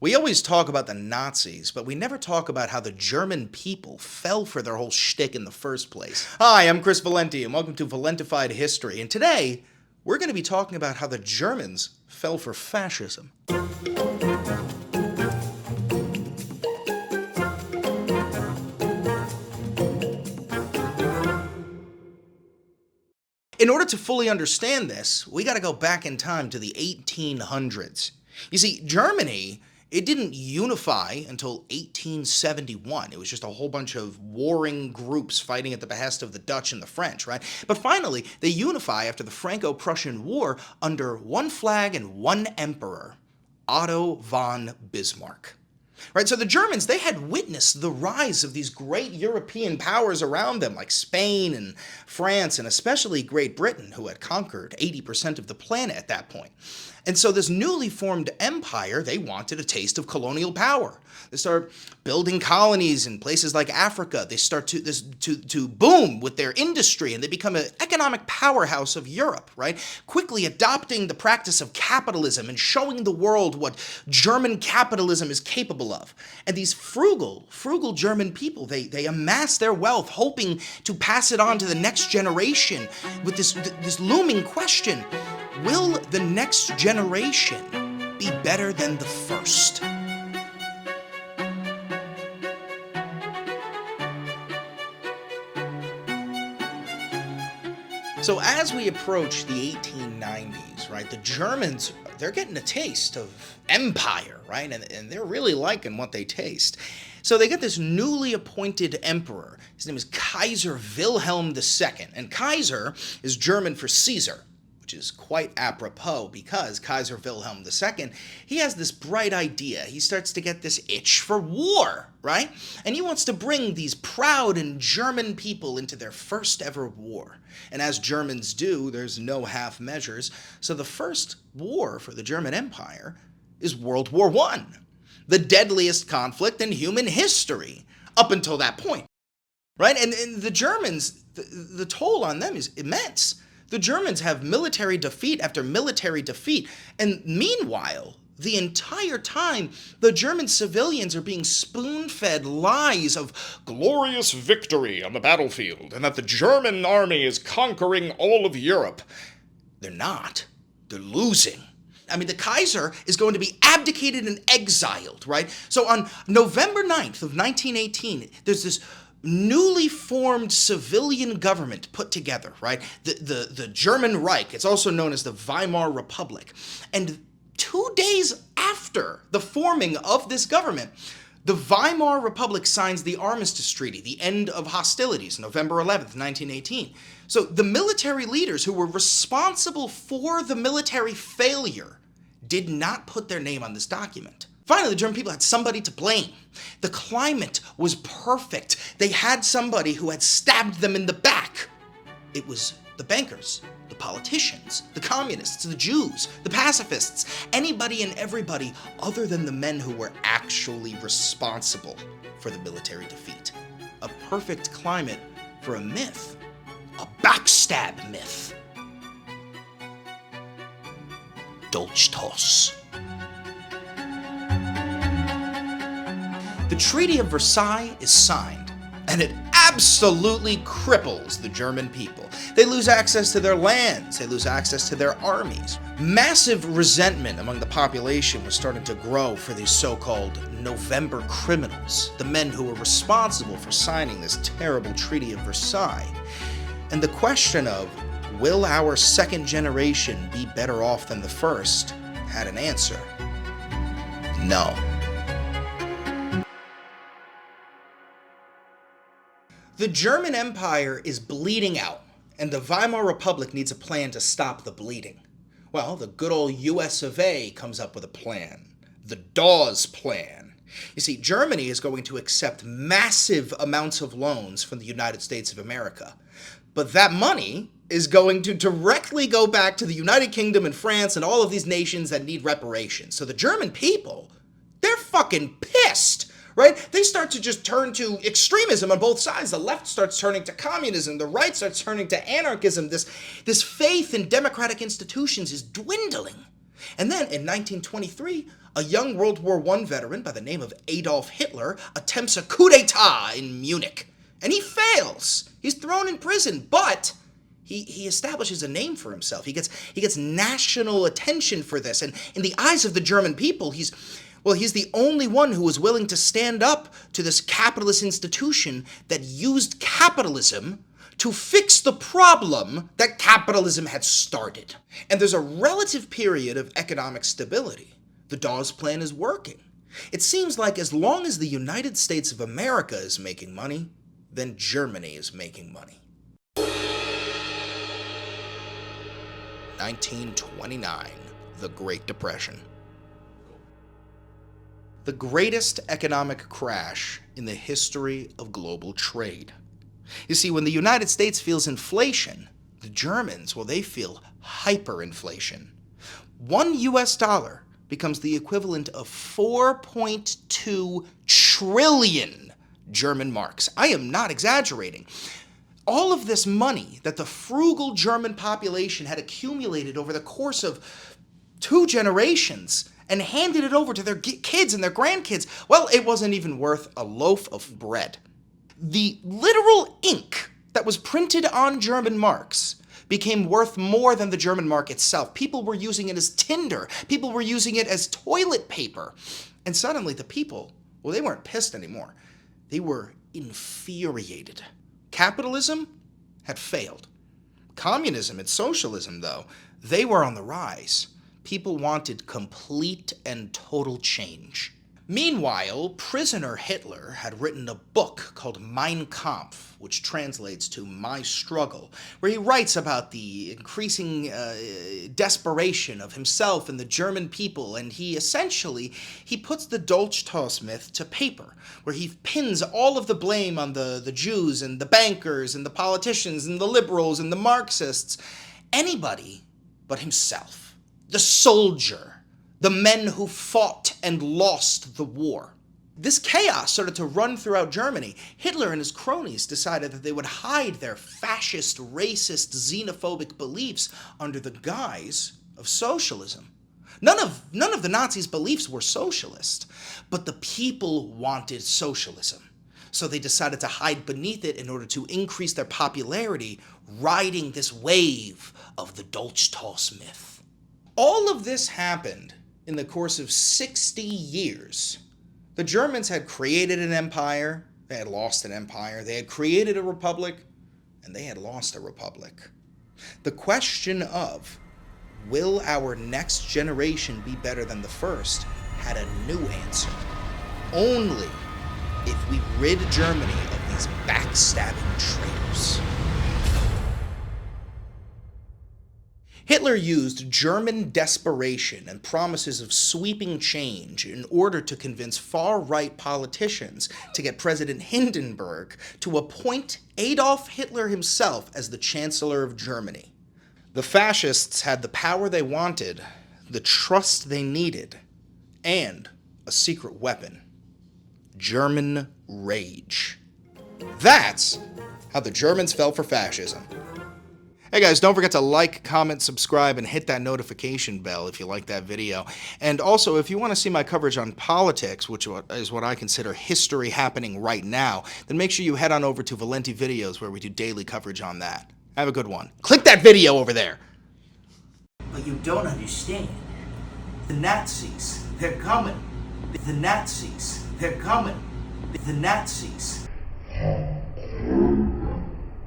We always talk about the Nazis, but we never talk about how the German people fell for their whole shtick in the first place. Hi, I'm Chris Valenti, and welcome to Valentified History. And today, we're going to be talking about how the Germans fell for fascism. In order to fully understand this, we got to go back in time to the 1800s. You see, Germany, it didn't unify until 1871. It was just a whole bunch of warring groups fighting at the behest of the Dutch and the French, right? But finally, they unify after the Franco-Prussian War under one flag and one emperor, Otto von Bismarck. Right, so the Germans, they had witnessed the rise of these great European powers around them, like Spain and France, and especially Great Britain, who had conquered 80% of the planet at that point. And so this newly formed empire, they wanted a taste of colonial power. They start building colonies in places like Africa. They start to boom with their industry, and they become an economic powerhouse of Europe, right? Quickly adopting the practice of capitalism and showing the world what German capitalism is capable of. And these frugal German people, they amass their wealth, hoping to pass it on to the next generation with this looming question: will the next generation be better than the first? So as we approach the 1890s, right, the Germans, they're getting a taste of empire, right? And they're really liking what they taste. So they get this newly appointed emperor. His name is Kaiser Wilhelm II. And Kaiser is German for Caesar, which is quite apropos because Kaiser Wilhelm II, he has this bright idea. He starts to get this itch for war, right? And he wants to bring these proud and German people into their first ever war. And as Germans do, there's no half measures. So the first war for the German Empire is World War I, the deadliest conflict in human history up until that point, right? And the Germans, the toll on them is immense. The Germans have military defeat after military defeat, and meanwhile, the entire time, the German civilians are being spoon-fed lies of glorious victory on the battlefield, and that the German army is conquering all of Europe. They're not. They're losing. I mean, the Kaiser is going to be abdicated and exiled, right? So on November 9th of 1918, there's this newly formed civilian government put together, right? The German Reich, it's also known as the Weimar Republic. And 2 days after the forming of this government, the Weimar Republic signs the Armistice Treaty, the end of hostilities, November 11th, 1918. So the military leaders who were responsible for the military failure did not put their name on this document. Finally, the German people had somebody to blame. The climate was perfect. They had somebody who had stabbed them in the back. It was the bankers, the politicians, the communists, the Jews, the pacifists, anybody and everybody other than the men who were actually responsible for the military defeat. A perfect climate for a myth, a backstab myth. Dolchstoß. The Treaty of Versailles is signed, and it absolutely cripples the German people. They lose access to their lands, they lose access to their armies. Massive resentment among the population was starting to grow for these so-called November criminals, the men who were responsible for signing this terrible Treaty of Versailles. And the question of, will our second generation be better off than the first, had an answer. No. The German Empire is bleeding out, and the Weimar Republic needs a plan to stop the bleeding. Well, the good old US of A comes up with a plan. The Dawes Plan. You see, Germany is going to accept massive amounts of loans from the United States of America. But that money is going to directly go back to the United Kingdom and France and all of these nations that need reparations. So the German people, they're fucking pissed. Right? They start to just turn to extremism on both sides. The left starts turning to communism. The right starts turning to anarchism. This faith in democratic institutions is dwindling. And then in 1923, A young World War I veteran by the name of Adolf Hitler attempts a coup d'etat in Munich, and he fails. He's thrown in prison, but he establishes a name for himself. He gets national attention for this, and in the eyes of the German people, he's the only one who was willing to stand up to this capitalist institution that used capitalism to fix the problem that capitalism had started. And there's a relative period of economic stability. The Dawes Plan is working. It seems like as long as the United States of America is making money, then Germany is making money. 1929, the Great Depression. The greatest economic crash in the history of global trade. You see, when the United States feels inflation, the Germans, well, they feel hyperinflation. $1 US becomes the equivalent of 4.2 trillion German marks. I am not exaggerating. All of this money that the frugal German population had accumulated over the course of 2 generations and handed it over to their kids and their grandkids, well, it wasn't even worth a loaf of bread. The literal ink that was printed on German marks became worth more than the German mark itself. People were using it as tinder. People were using it as toilet paper. And suddenly the people, well, they weren't pissed anymore. They were infuriated. Capitalism had failed. Communism and socialism, though, they were on the rise. People wanted complete and total change. Meanwhile, prisoner Hitler had written a book called Mein Kampf, which translates to My Struggle, where he writes about the increasing desperation of himself and the German people, and he puts the Dolchstoß myth to paper, where he pins all of the blame on the Jews and the bankers and the politicians and the liberals and the Marxists, anybody but himself, the soldier, the men who fought and lost the war. This chaos started to run throughout Germany. Hitler and his cronies decided that they would hide their fascist, racist, xenophobic beliefs under the guise of socialism. None of the Nazis' beliefs were socialist, but the people wanted socialism. So they decided to hide beneath it in order to increase their popularity, riding this wave of the Dolchstoß myth. All of this happened in the course of 60 years. The Germans had created an empire, they had lost an empire, they had created a republic, and they had lost a republic. The question of, will our next generation be better than the first, had a new answer. Only if we rid Germany of these backstabbing traitors. Hitler used German desperation and promises of sweeping change in order to convince far-right politicians to get President Hindenburg to appoint Adolf Hitler himself as the Chancellor of Germany. The fascists had the power they wanted, the trust they needed, and a secret weapon: German rage. That's how the Germans fell for fascism. Hey guys, don't forget to like, comment, subscribe, and hit that notification bell if you like that video. And also, if you want to see my coverage on politics, which is what I consider history happening right now, then make sure you head on over to Valenti videos where we do daily coverage on that. Have a good one. Click that video over there! But you don't understand. The Nazis, they're coming. The Nazis, they're coming. The Nazis.